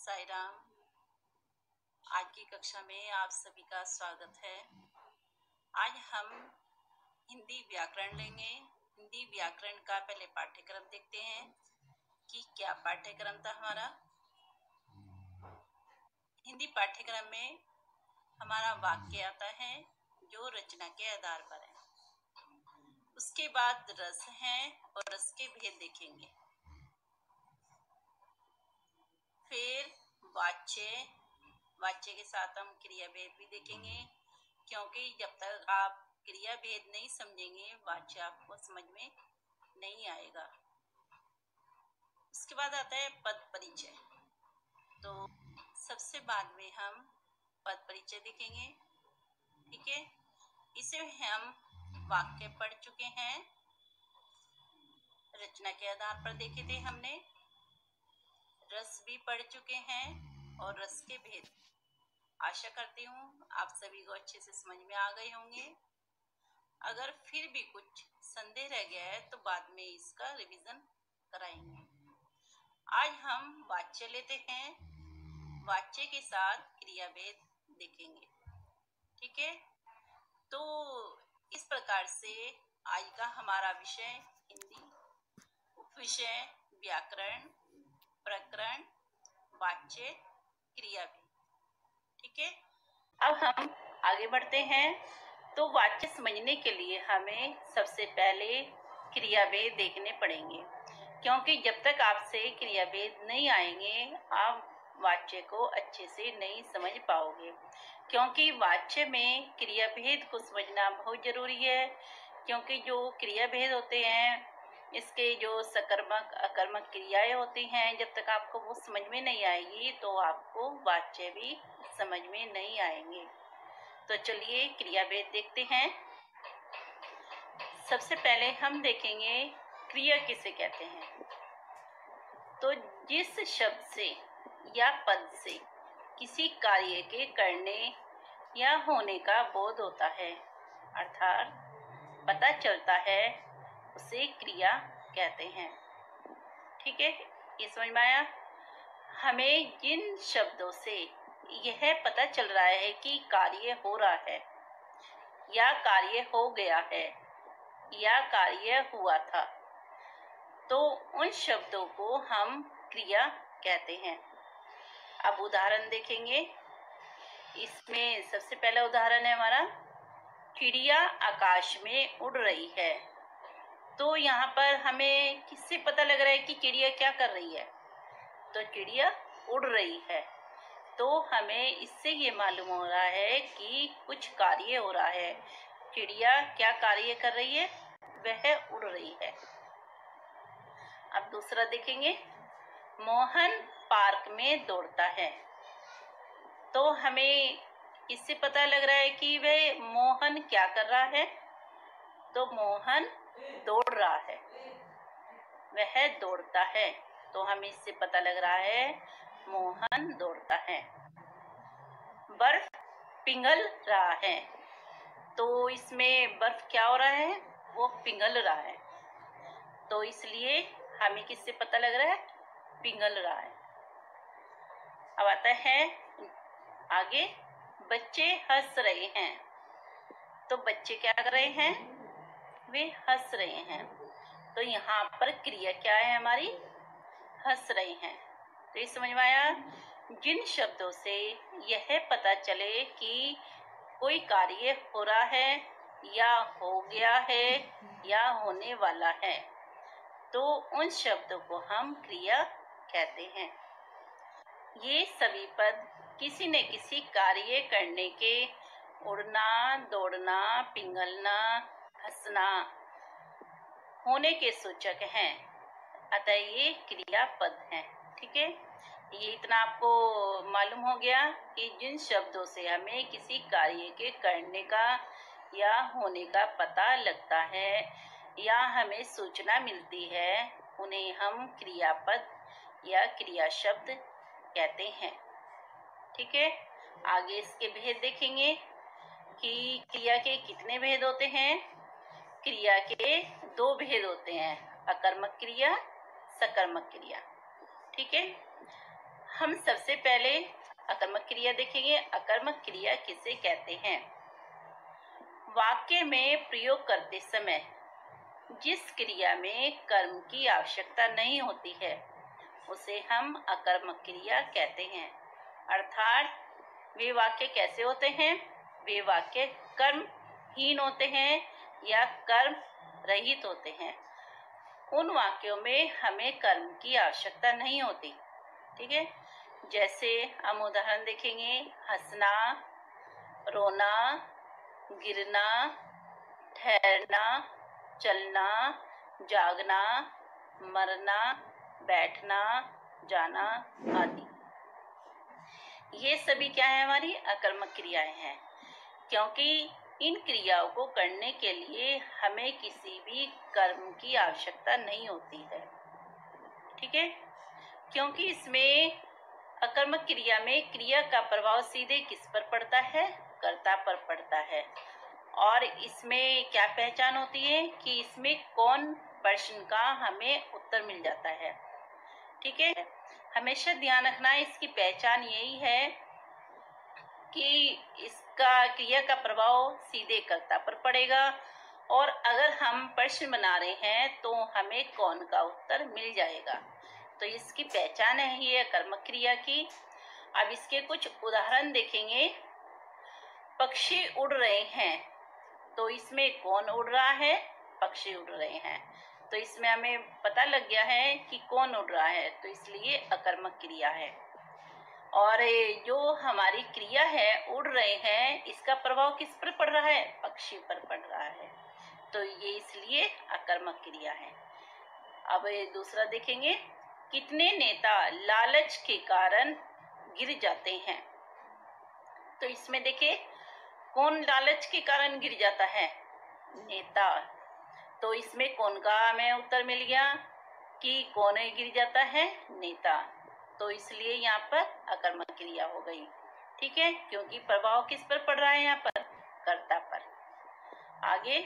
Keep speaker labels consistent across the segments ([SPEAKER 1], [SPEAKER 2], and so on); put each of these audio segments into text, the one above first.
[SPEAKER 1] साई राम। आज की कक्षा में आप सभी का स्वागत है। आज हम हिंदी व्याकरण लेंगे। हिंदी व्याकरण का पहले पाठ्यक्रम देखते हैं कि क्या पाठ्यक्रम था हमारा। हिंदी पाठ्यक्रम में हमारा वाक्य आता है जो रचना के आधार पर है। उसके बाद रस है और रस के भेद देखेंगे। फिर वाच्य के साथ हम क्रिया भेद भी देखेंगे, क्योंकि जब तक आप क्रिया भेद नहीं समझेंगे वाच्य आपको समझ में नहीं आएगा। उसके बाद आता है पद परिचय। तो सबसे बाद में हम पद परिचय देखेंगे। ठीक है, इसे हम वाक्य पढ़ चुके हैं, रचना के आधार पर देखे थे हमने। रस भी पढ़ चुके हैं और रस के भेद। आशा करती हूँ आप सभी को अच्छे से समझ में आ गए होंगे। अगर फिर भी कुछ संदेह रह गया है तो बाद में इसका रिवीजन कराएंगे। आज हम वाच्य लेते हैं, वाच्य के साथ क्रिया भेद देखेंगे। ठीक है, तो इस प्रकार से आज का हमारा विषय हिंदी, उपविषय व्याकरण, प्रकरण, वाच्य, क्रिया भेद। ठीक है, अब हम आगे बढ़ते हैं। तो वाच्य समझने के लिए हमें सबसे पहले क्रिया भेद देखने पड़ेंगे, क्योंकि जब तक आपसे क्रिया भेद नहीं आएंगे आप वाच्य को अच्छे से नहीं समझ पाओगे। क्योंकि वाच्य में क्रिया भेद को समझना बहुत जरूरी है, क्योंकि जो क्रिया भेद होते हैं इसके जो सकर्मक अकर्मक क्रियाएं होती हैं, जब तक आपको वो समझ में नहीं आएगी तो आपको वाच्य भी समझ में नहीं आएंगे। तो चलिए क्रिया भेद देखते हैं। सबसे पहले हम देखेंगे क्रिया किसे कहते हैं। तो जिस शब्द से या पद से किसी कार्य के करने या होने का बोध होता है, अर्थात पता चलता है, उसे क्रिया कहते हैं। ठीक है, ये समझ में आया। हमें जिन शब्दों से यह पता चल रहा है कि कार्य हो रहा है या कार्य हो गया है या कार्य हुआ था, तो उन शब्दों को हम क्रिया कहते हैं। अब उदाहरण देखेंगे। इसमें सबसे पहला उदाहरण है हमारा, चिड़िया आकाश में उड़ रही है। तो यहाँ पर हमें किससे पता लग रहा है कि चिड़िया क्या कर रही है? तो चिड़िया उड़ रही है। तो हमें इससे ये मालूम हो रहा है कि कुछ कार्य हो रहा है। चिड़िया क्या कार्य कर रही है? वह उड़ रही है। अब दूसरा देखेंगे, मोहन पार्क में दौड़ता है। तो हमें इससे पता लग रहा है कि वह मोहन क्या कर रहा है? तो मोहन दौड़ रहा है, वह दौड़ता है। तो हमें इससे पता लग रहा है मोहन दौड़ता है। बर्फ पिघल रहा है। तो इसमें बर्फ क्या हो रहा है? वो पिघल रहा है। तो इसलिए हमें किससे पता लग रहा है? पिघल रहा है। अब आता है आगे, बच्चे हंस रहे हैं। तो बच्चे क्या कर रहे हैं? वे हंस रहे हैं। तो यहाँ पर क्रिया क्या है हमारी? हंस रहे हैं। तो ये समझ में आया। जिन शब्दों से यह पता चले कि कोई कार्य हो रहा है या हो गया है या होने वाला है, तो उन शब्दों को हम क्रिया कहते हैं। ये सभी पद किसी न किसी कार्य करने के, उड़ना, दौड़ना, पिघलना, हंसना, होने के सूचक हैं। अतः ये क्रिया पद हैं। ठीक है, ये इतना आपको मालूम हो गया कि जिन शब्दों से हमें किसी कार्य के करने का या होने का पता लगता है या हमें सूचना मिलती है, उन्हें हम क्रियापद या क्रिया शब्द कहते हैं। ठीक है, आगे इसके भेद देखेंगे कि क्रिया के कितने भेद होते हैं। क्रिया के दो भेद होते हैं, अकर्मक क्रिया, सकर्मक क्रिया। ठीक है, हम सबसे पहले अकर्मक क्रिया देखेंगे। अकर्मक क्रिया किसे कहते हैं? वाक्य में प्रयोग करते समय जिस क्रिया में कर्म की आवश्यकता नहीं होती है उसे हम अकर्मक क्रिया कहते हैं। अर्थात वे वाक्य कैसे होते हैं? वे वाक्य कर्महीन होते हैं या कर्म रहित होते हैं। उन वाक्यों में हमें कर्म की आवश्यकता नहीं होती। ठीक है, जैसे हम उदाहरण देखेंगे। हंसना, रोना, गिरना, ठहरना, चलना, जागना, मरना, बैठना, जाना आदि। ये सभी क्या है? हमारी अकर्मक क्रियाएं हैं, क्योंकि इन क्रियाओं को करने के लिए हमें किसी भी कर्म की आवश्यकता नहीं होती है। ठीक है, क्योंकि इसमें अकर्मक क्रिया में क्रिया का प्रभाव सीधे किस पर पड़ता है? कर्ता पर पड़ता है। और इसमें क्या पहचान होती है कि इसमें कौन प्रश्न का हमें उत्तर मिल जाता है। ठीक है, हमेशा ध्यान रखना इसकी पहचान यही है कि इसका क्रिया का प्रभाव सीधे कर्ता पर पड़ेगा, और अगर हम प्रश्न बना रहे हैं तो हमें कौन का उत्तर मिल जाएगा। तो इसकी पहचान है ये अकर्मक क्रिया की। अब इसके कुछ उदाहरण देखेंगे। पक्षी उड़ रहे हैं, तो इसमें कौन उड़ रहा है? पक्षी उड़ रहे हैं। तो इसमें हमें पता लग गया है कि कौन उड़ रहा है, तो इसलिए अकर्मक क्रिया है। और जो हमारी क्रिया है उड़ रहे हैं, इसका प्रभाव किस पर पड़ रहा है? पक्षी पर पड़ रहा है, तो ये इसलिए अकर्मक क्रिया है। अब दूसरा देखेंगे। कितने नेता लालच के कारण गिर जाते हैं? तो इसमें देखिए, कौन लालच के कारण गिर जाता है? नेता। तो इसमें कौन का हमें उत्तर मिल गया कि कौन गिर जाता है? नेता। तो इसलिए यहाँ पर अकर्मक क्रिया हो गई। ठीक है, क्योंकि प्रभाव किस पर पड़ रहा है? यहाँ पर कर्ता पर। आगे,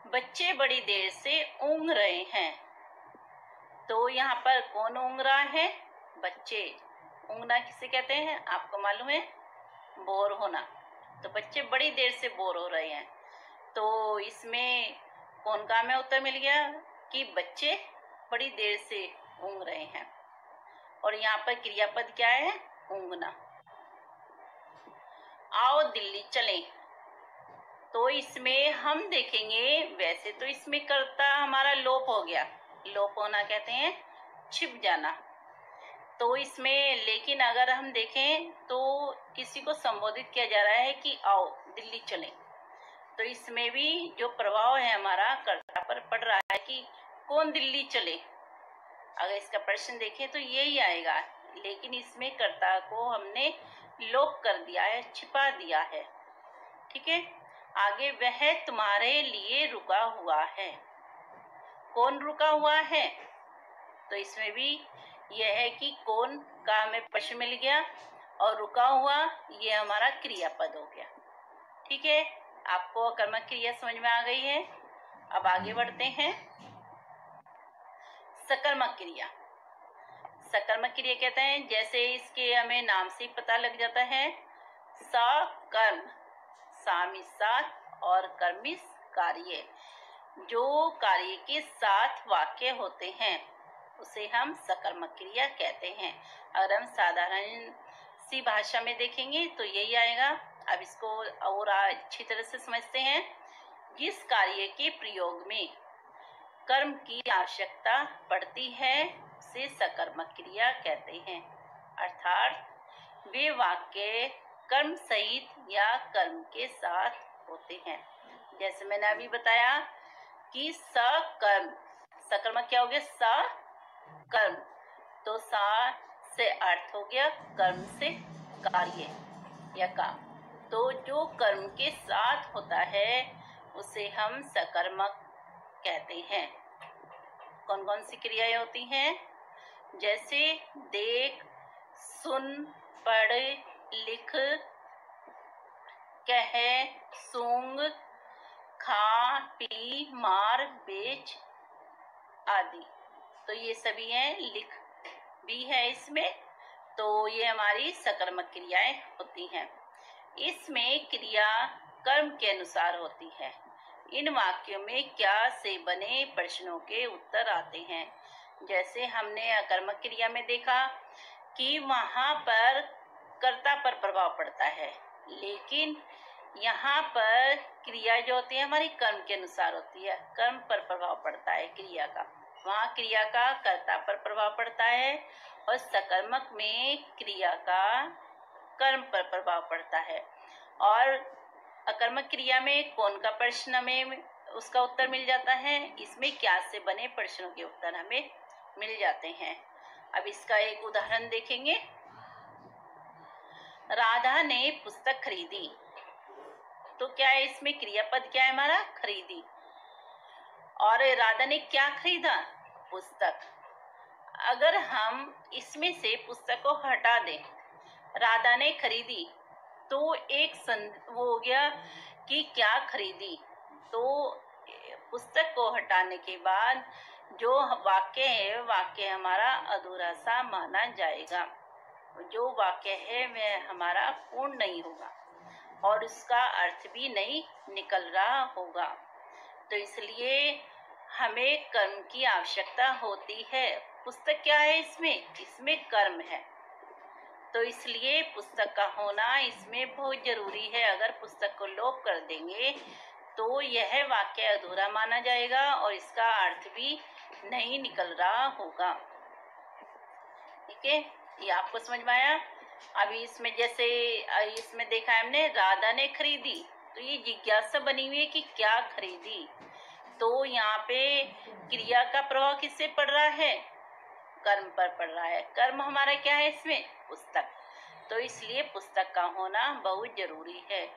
[SPEAKER 1] बच्चे बड़ी देर से ऊँघ रहे हैं, तो यहाँ पर कौन ऊँघ रहा है? बच्चे। ऊँघना किसे कहते हैं? आपको मालूम है? बोर होना। तो बच्चे बड़ी देर से बोर हो रहे हैं, तो इसमें कौन का हमें उत्तर मिल गया कि बच्चे बड़ी देर से ऊँघ रहे हैं। और यहाँ पर क्रियापद क्या है? ऊँघना। आओ दिल्ली चलें, तो इसमें हम देखेंगे, वैसे तो इसमें कर्ता हमारा लोप हो गया। लोप होना कहते हैं छिप जाना। तो इसमें लेकिन अगर हम देखें तो किसी को संबोधित किया जा रहा है कि आओ दिल्ली चलें, तो इसमें भी जो प्रभाव है हमारा कर्ता पर पड़ रहा है कि कौन दिल्ली चले। अगर इसका प्रश्न देखें तो यही आएगा, लेकिन इसमें कर्ता को हमने लोप कर दिया है, छिपा दिया है। ठीक है, आगे, वह तुम्हारे लिए रुका हुआ है। कौन रुका हुआ है? तो इसमें भी यह है कि कौन का हमें प्रश्न मिल गया, और रुका हुआ ये हमारा क्रियापद हो गया। ठीक है, आपको अकर्मक क्रिया समझ में आ गई है। अब आगे बढ़ते हैं। सकर्मक क्रिया। सकर्मक क्रिया कहते हैं, जैसे इसके हमें नाम से पता लग जाता है, सकर्म, सामिस साथ और कर्मिस कार्य। जो कार्य के साथ वाक्य होते हैं उसे हम सकर्मक क्रिया कहते हैं। अगर हम साधारण सी भाषा में देखेंगे तो यही आएगा। अब इसको और अच्छी तरह से समझते हैं। जिस कार्य के प्रयोग में कर्म की आवश्यकता पड़ती है उसे सकर्मक क्रिया कहते हैं। अर्थात वे वाक्य कर्म सहित या कर्म के साथ होते हैं। जैसे मैंने अभी बताया कि सकर्म, सकर्मक क्या हो गया? सकर्म। तो सा से अर्थ हो गया कर्म से कार्य या काम। तो जो कर्म के साथ होता है उसे हम सकर्मक कहते हैं। कौन कौन सी क्रियाएं होती हैं? जैसे देख, सुन, पढ़, लिख, कह, सूंघ, खा, पी, मार, बेच आदि। तो ये सभी हैं। लिख भी है इसमें, तो ये हमारी सकर्मक क्रियाएं होती हैं। इसमें क्रिया कर्म के अनुसार होती है। इन वाक्यों में क्या से बने प्रश्नों के उत्तर आते हैं। जैसे हमने अकर्मक क्रिया में देखा कि वहां पर कर्ता पर प्रभाव पड़ता है, लेकिन यहाँ पर क्रिया जो होती है हमारी कर्म के अनुसार होती है। कर्म पर प्रभाव पड़ता है क्रिया का, वहाँ क्रिया का कर्ता पर प्रभाव पड़ता है, और सकर्मक में क्रिया का कर्म पर प्रभाव पड़ता है। और अकर्मक क्रिया में कौन का प्रश्न हमें उसका उत्तर मिल जाता है, इसमें क्या से बने प्रश्नों के उत्तर हमें मिल जाते हैं। अब इसका एक उदाहरण देखेंगे। राधा ने पुस्तक खरीदी, तो क्या है इसमें क्रियापद क्या है हमारा, खरीदी। और राधा ने क्या खरीदा, पुस्तक। अगर हम इसमें से पुस्तक को हटा दें, राधा ने खरीदी, तो एक वो हो गया कि क्या खरीदी। तो पुस्तक को हटाने के बाद जो वाक्य है, वाक्य हमारा अधूरा सा माना जाएगा। जो वाक्य है वह हमारा पूर्ण नहीं होगा और उसका अर्थ भी नहीं निकल रहा होगा। तो इसलिए हमें कर्म की आवश्यकता होती है। पुस्तक क्या है इसमें कर्म है, तो इसलिए पुस्तक का होना इसमें बहुत जरूरी है। अगर पुस्तक को लोप कर देंगे तो यह वाक्य अधूरा माना जाएगा और इसका अर्थ भी नहीं निकल रहा होगा। ठीक है, ये आपको समझ में आया। अभी इसमें जैसे इसमें देखा है हमने, राधा ने खरीदी, तो ये जिज्ञासा बनी हुई है कि क्या खरीदी। तो यहाँ पे क्रिया का प्रभाव किससे पड़ रहा है, कर्म पर पड़ रहा है। कर्म हमारा क्या है इसमें, पुस्तक। तो इसलिए पुस्तक का होना बहुत जरूरी है।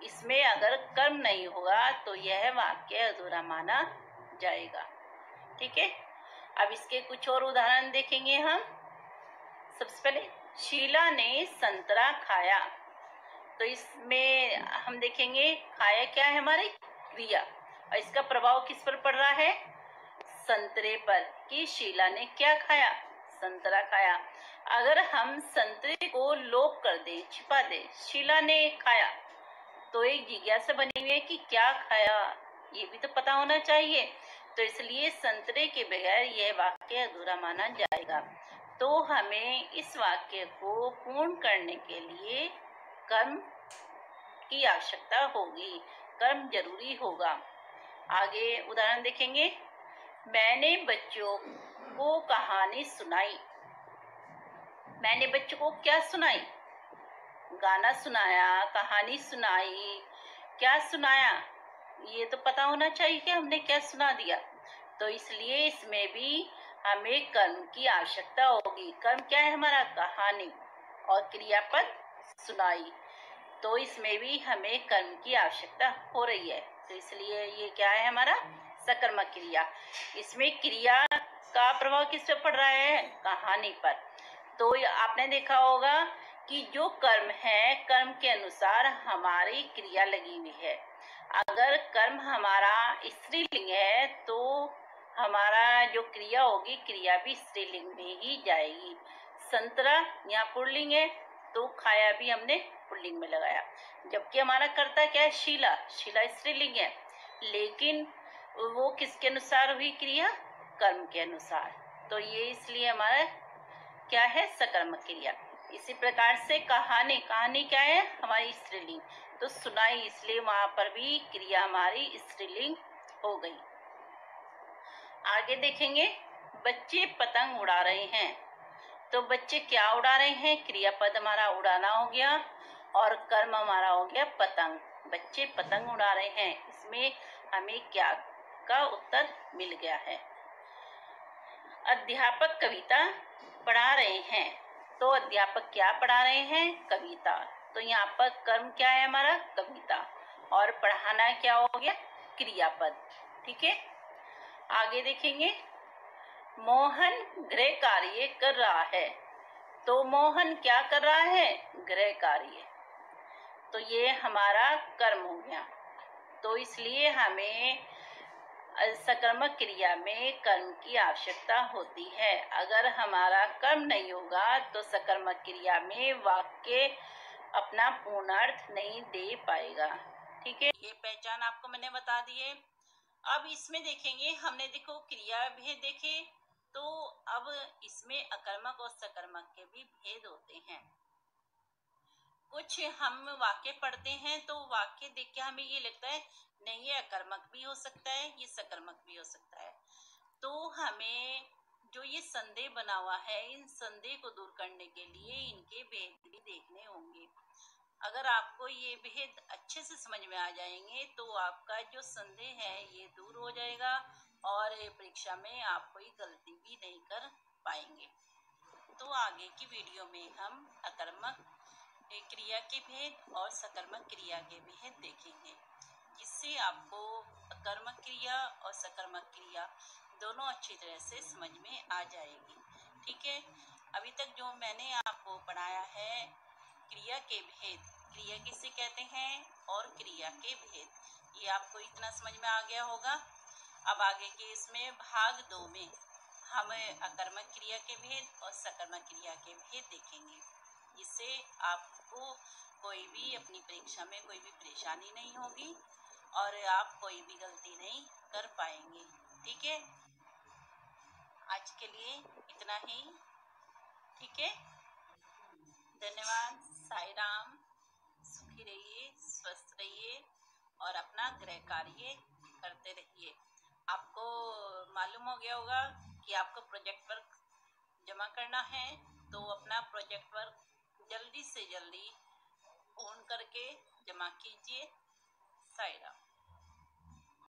[SPEAKER 1] इसमें अगर कर्म नहीं होगा तो यह वाक्य अधूरा माना जाएगा। ठीक है, अब इसके कुछ और उदाहरण देखेंगे हम। सबसे पहले, शीला ने संतरा खाया, तो इसमें हम देखेंगे खाया क्या है हमारी क्रिया, और इसका प्रभाव किस पर पड़ रहा है, संतरे पर, कि शीला ने क्या खाया, संतरा खाया। अगर हम संतरे को लोप कर दे, छिपा दे, शीला ने खाया, तो एक जिज्ञासा बनी हुई है कि क्या खाया, ये भी तो पता होना चाहिए। तो इसलिए संतरे के बगैर यह वाक्य अधूरा माना जाएगा। तो हमें इस वाक्य को पूर्ण करने के लिए कर्म की आवश्यकता होगी, कर्म जरूरी होगा। आगे उदाहरण देखेंगे। मैंने बच्चों को कहानी सुनाई। मैंने बच्चों को क्या सुनाई, गाना सुनाया, कहानी सुनाई। क्या सुनाया, ये तो पता होना चाहिए कि हमने क्या सुना दिया। तो इसलिए इसमें भी हमें कर्म की आवश्यकता होगी। कर्म क्या है हमारा, कहानी, और क्रियापद सुनाई। तो इसमें भी हमें कर्म की आवश्यकता हो रही है। तो इसलिए ये क्या है हमारा, सकर्मक क्रिया। इसमें क्रिया का प्रभाव किस पर पड़ रहा है, कहानी पर। तो आपने देखा होगा कि जो कर्म है, कर्म के अनुसार हमारी क्रिया लगी हुई है। अगर कर्म हमारा स्त्रीलिंग है तो हमारा जो क्रिया होगी, क्रिया भी स्त्रीलिंग में ही जाएगी। संतरा यहाँ पुल्लिंग है, तो खाया भी हमने पुल्लिंग में लगाया। जबकि हमारा कर्ता क्या है, शीला, शीला स्त्रीलिंग है, लेकिन वो किसके अनुसार हुई क्रिया, कर्म के अनुसार। तो ये इसलिए हमारा क्या है, सकर्मक क्रिया। इसी प्रकार से कहानी, कहानी क्या है हमारी स्त्रीलिंग, तो सुनाई, इसलिए वहां पर भी क्रिया हमारी स्त्रीलिंग हो गई। आगे देखेंगे, बच्चे पतंग उड़ा रहे हैं। तो बच्चे क्या उड़ा रहे हैं, क्रियापद हमारा उड़ाना हो गया और कर्म हमारा हो गया पतंग। बच्चे पतंग उड़ा रहे हैं, इसमें हमें क्या का उत्तर मिल गया है। अध्यापक कविता पढ़ा रहे हैं, तो अध्यापक क्या पढ़ा रहे हैं, कविता। तो यहाँ पर कर्म क्या है हमारा, कविता, और पढ़ाना क्या हो गया, क्रियापद। ठीक है, आगे देखेंगे। मोहन गृह कार्य कर रहा है, तो मोहन क्या कर रहा है, गृह कार्य। तो ये हमारा कर्म हो गया। तो इसलिए हमें सकर्मक क्रिया में कर्म की आवश्यकता होती है। अगर हमारा कर्म नहीं होगा तो सकर्मक क्रिया में वाक्य अपना पूर्ण अर्थ नहीं दे पाएगा। ठीक है, ये पहचान आपको मैंने बता दी है। अब इसमें देखेंगे, हमने देखो क्रिया भेद देखे, तो अब इसमें अकर्मक और सकर्मक के भी भेद होते हैं। कुछ हम वाक्य पढ़ते हैं तो वाक्य देख के हमें ये लगता है नहीं, ये अकर्मक भी हो सकता है, ये सकर्मक भी हो सकता है। तो हमें जो ये संदेह बना हुआ है, इन संदेह को दूर करने के लिए इनके भेद भी देखने होंगे। अगर आपको ये भेद अच्छे से समझ में आ जाएंगे तो आपका जो संदेह है ये दूर हो जाएगा और परीक्षा में आप कोई गलती भी नहीं कर पाएंगे। तो आगे की वीडियो में हम अकर्मक क्रिया के भेद और सकर्मक क्रिया के भेद देखेंगे, जिससे आपको अकर्मक क्रिया और सकर्मक क्रिया दोनों अच्छी तरह से समझ में आ जाएगी। ठीक है, अभी तक जो मैंने आपको पढ़ाया है क्रिया के भेद, क्रिया किसे कहते हैं और क्रिया के भेद, ये आपको इतना समझ में आ गया होगा। अब आगे के इसमें भाग 2 में हम अकर्मक क्रिया के भेद और सकर्मक क्रिया के भेद देखेंगे, जिससे आपको कोई भी अपनी परीक्षा में कोई भी परेशानी नहीं होगी और आप कोई भी गलती नहीं कर पाएंगे। ठीक है, आज के लिए इतना ही। ठीक है, धन्यवाद। साई राम। सुखी रहिए, स्वस्थ रहिए और अपना गृह कार्य करते रहिए। आपको मालूम हो गया होगा कि आपको प्रोजेक्ट वर्क जमा करना है, तो अपना प्रोजेक्ट वर्क जल्दी से जल्दी पूर्ण करके जमा कीजिए। साई राम।